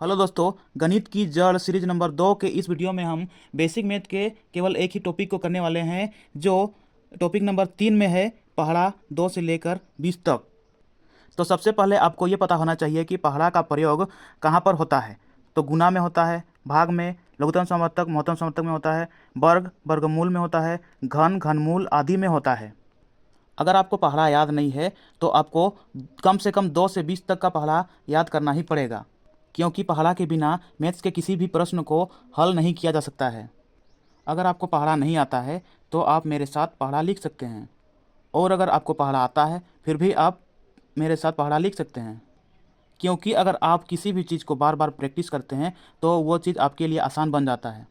Hello दोस्तों, गणित की जड़ सीरीज नंबर 2 के इस वीडियो में हम बेसिक मैथ के केवल एक ही टॉपिक को करने वाले हैं, जो टॉपिक नंबर 3 में है, पहाड़ा 2 से लेकर 20 तक। तो सबसे पहले आपको ये पता होना चाहिए कि पहाड़ा का प्रयोग कहाँ पर होता है। तो गुणा में होता है, भाग में, लघुत्तम समर्थक महत्तम समर्थक में होता है, वर्ग वर्गमूल में होता है, घन घनमूल आदि में होता है। अगर आपको पहाड़ा याद नहीं है तो आपको कम से कम 2 से 20 तक का पहाड़ा याद करना ही पड़ेगा, क्योंकि पहाड़ा के बिना मैथ्स के किसी भी प्रश्न को हल नहीं किया जा सकता है। अगर आपको पहाड़ा नहीं आता है तो आप मेरे साथ पहाड़ा लिख सकते हैं, और अगर आपको पहाड़ा आता है फिर भी आप मेरे साथ पहाड़ा लिख सकते हैं, क्योंकि अगर आप किसी भी चीज़ को बार बार प्रैक्टिस करते हैं तो वो चीज़ आपके लिए आसान बन जाता है।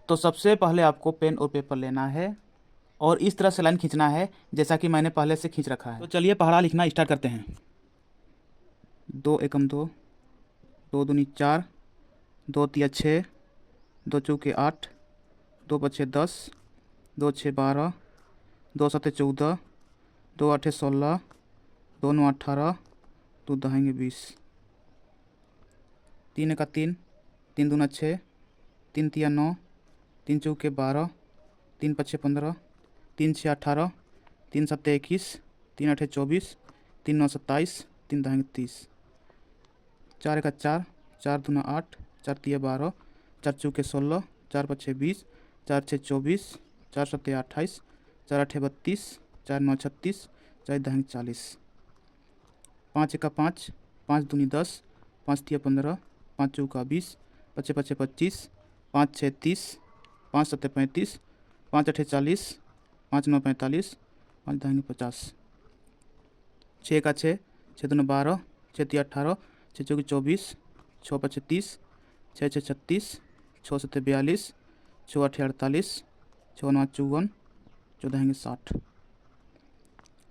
तो सबसे पहले आपको पेन और पेपर लेना है और इस तरह से लाइन खींचना है जैसा कि मैंने पहले से खींच रखा है। तो चलिए पहाड़ा लिखना स्टार्ट करते हैं। 2 एकम 2, 2 दूनी 4, 2 तिया 6, 2 चौके 8, 2 पछे 10, 2 छः 12, 2 सत्ते 14, 2 आठे 16, 2 नौ 18, 2 दहेंगे 20, 3 एका 3, 3 दूना 6, 3 तिया 9, 3 चौके 12, 3 पछे 15, 3 छः 18, 3 सत्ते 21, 3 आठे 24, 3 9 27, 3 दहेंगे 30, 4 एका 4, 4 दूना 8, 4 तिया 12, 4 चौके 16, 4 पछे 20, 4 छः 24, 4 सत्ते 28, 4 आठे 32, 4 9 36, 4 दहेंगे 40, 5 एका 5, 5 दूनी 10, 5 तिया 15, 5 चौका 20, पछे पछे 25, 5 छः 30, 5 सत्ते 35, 5 आठे 40, 5 9 45, 5 दहेंगे 50, 6 का 6, 6 दूना 12, 6 तिया 18, 6 चौकी 24, 6 पछे 30, 6 छः 36, 6 सत्ते 42, 6 आठे 48, 6 नौ 54, 14 दहेंगे 60,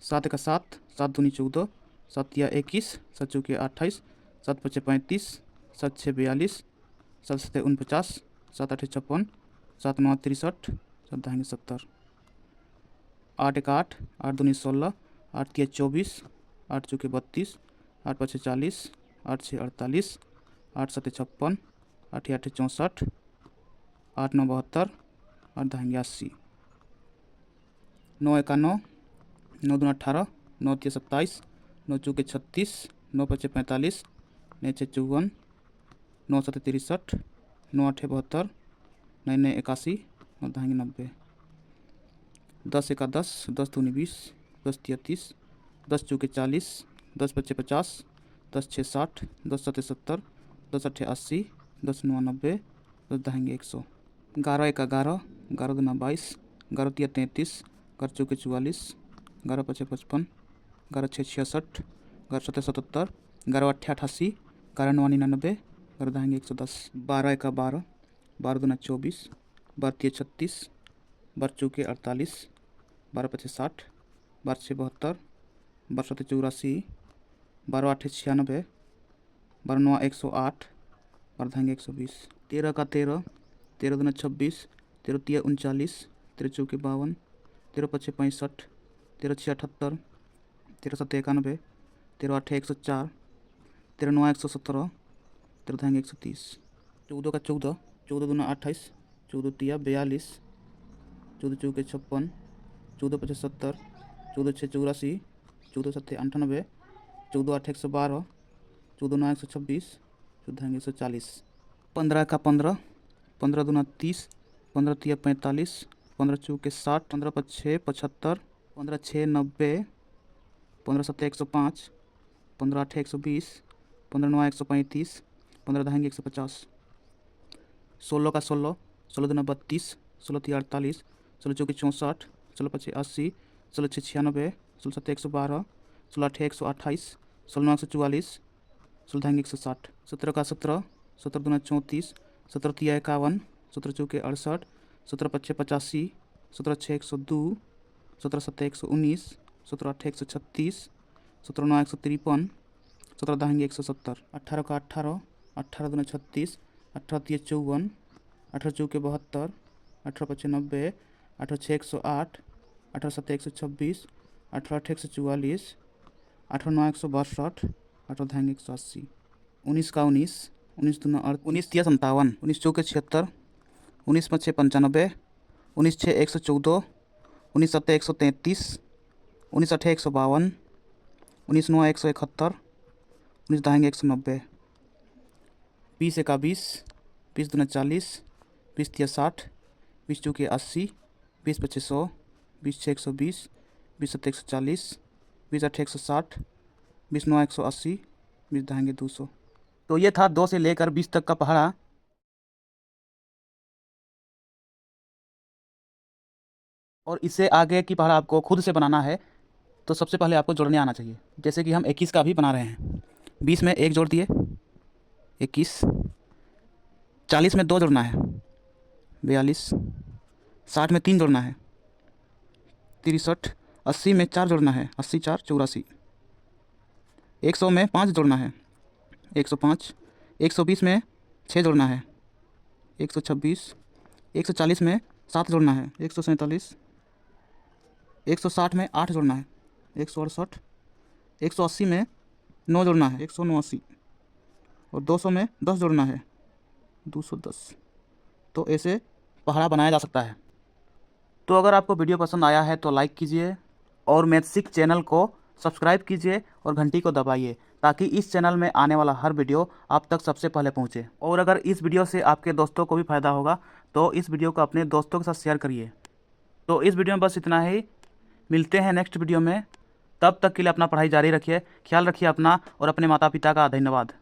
7 का 7, 7 दूनी 14, 7 तिया 21, 7 चौके 28, 7 पछे 35, 7 छः 42, 7 सत्ते 49, 7 आठे 56, 7 9 63, 7 दहेंगे 70, 8 एक 8, 8 दूनी 16, 8 तिया 24, 8 चौके 32, 8 पछे 40, 8 छः 48, 8 सत्ते 56, 8 आठे 64, 8 9 72, 8 दहेंगे 80, 9 एका 9, 9 दूना 18, 9 तिया 27, 9 चौके 36, 9 पछे 45, 9 छः 54, 9 सत्ते 63, 9 आठे 72, 9 9 81, 9 दहेंगे 90, 10 एका 10, 10 दूनी 20, 10 तिया 30, 10 चौके 40, 10 पछे 50, 10 छः 60, 10 सत्ते 70, 10 आठे 80, 10 नौ 90, 10 दहेंगे 100, 11 एका 11, 11 दूना 22, 11 तिया 33, 11 चौके 44, 11 पछे 55, 11 छः 66, 11 सत्ते 77, 11 आठे 88, 11 नौ 99, 11 दहेंगे 110, 12 एका 12, 12 दूना 24, 12 तिया 36, 12 चौके 48, 12 पछे 60, 12 छः 72, 12 सत्ते 84, 12 आठे 96, 12 नौ 108, 12 दहेंगे 120, 13 का 13, 13 दूना 26, 13 तिया 39, 13 चौके 52, 13 पछे 65, 13 छः 78, 13 सत्ते 91, 13 आठे 104, 13 नौ 117, 13 दहेंगे 130, 14 का 14, 14 दूना 28, 14 तिया 42, 14 चौके 56, 14 पछे 70, 14 छः 84, 14 सत्ते 98, 14 आठे 112, 14 नौ 126, 14 दहेंगे 140, 15 का 15, 15 दूना 30, 15 तिया 45, 15 चौके 60, 15 पछे 75, 15 छः 90, 15 सत्ते 105, 15 आठे 120, 15 नौ 135, 15 दहेंगे 150, 16 का 16, 16 दूना 32, 16 तिया 48, 16 चौके 64, 16 पछे 80, 16 छः 96, 16 सत्ते 112, 16 आठे 128, 16 नौ 144, 16 दहेंगे 160, 17 का 17, 17 दूना 34, 17 तिया 51, 17 चौके 68, 17 पछे 85, 17 छः 102, 17 सत्ते 119, 17 आठे 136, 17 नौ 153, 17 दहेंगे 170, 18 का 18, 18 दूना 36, 18 तिया 54, 18 चौके 72, 18 पछे 90, 18 छः 108, 18 सत्ते 126, 18 आठे 144, 18 नौ 162, 18 दहेंगे 180, 19 का 19, 19 दूना 19 तिया 57, 19 चौके 76, 19 5 95, 19 6 114, 19 7 133, 19 8 152, 19 9 171, 19 10 190, 20 1 20, 20 दूना 40, 20 तिया 60, 20 चौके 80, 20 5 100, 20 6 120, 20 7 140, 20 8 160, 20 9 180, 20 10 200। तो ये था 2 से लेकर 20 तक का पहाड़ा। और इससे आगे की पहाड़ा आपको खुद से बनाना है तो सबसे पहले आपको जोड़ने आना चाहिए। जैसे कि हम 21 का भी बना रहे हैं। 20 में 1 जोड़ दिए 21, 40 में 2 जोड़ना है 42, 60 में 3 जोड़ना है 63, 80 में 4 जोड़ना है 80 4 84, 100 में 5 जोड़ना है 105, 120 में 6 जोड़ना है 126, 140 में 7 जोड़ना है 147, 160 में 8 जोड़ना है 168, 180 में 9 जोड़ना है 189, और 200 में 10 जोड़ना है 210। तो ऐसे पहाड़ा बनाया जा सकता है। तो अगर आपको वीडियो पसंद आया है तो लाइक कीजिए और मैथ सीख चैनल को सब्सक्राइब कीजिए और घंटी को दबाइए ताकि इस चैनल में आने वाला हर वीडियो आप तक सबसे पहले पहुंचे। और अगर इस वीडियो से आपके दोस्तों को भी फ़ायदा होगा तो इस वीडियो को अपने दोस्तों के साथ शेयर करिए। तो इस वीडियो में बस इतना ही। मिलते हैं नेक्स्ट वीडियो में। तब तक के लिए अपना पढ़ाई जारी रखिए, ख्याल रखिए अपना और अपने माता पिता का। धन्यवाद।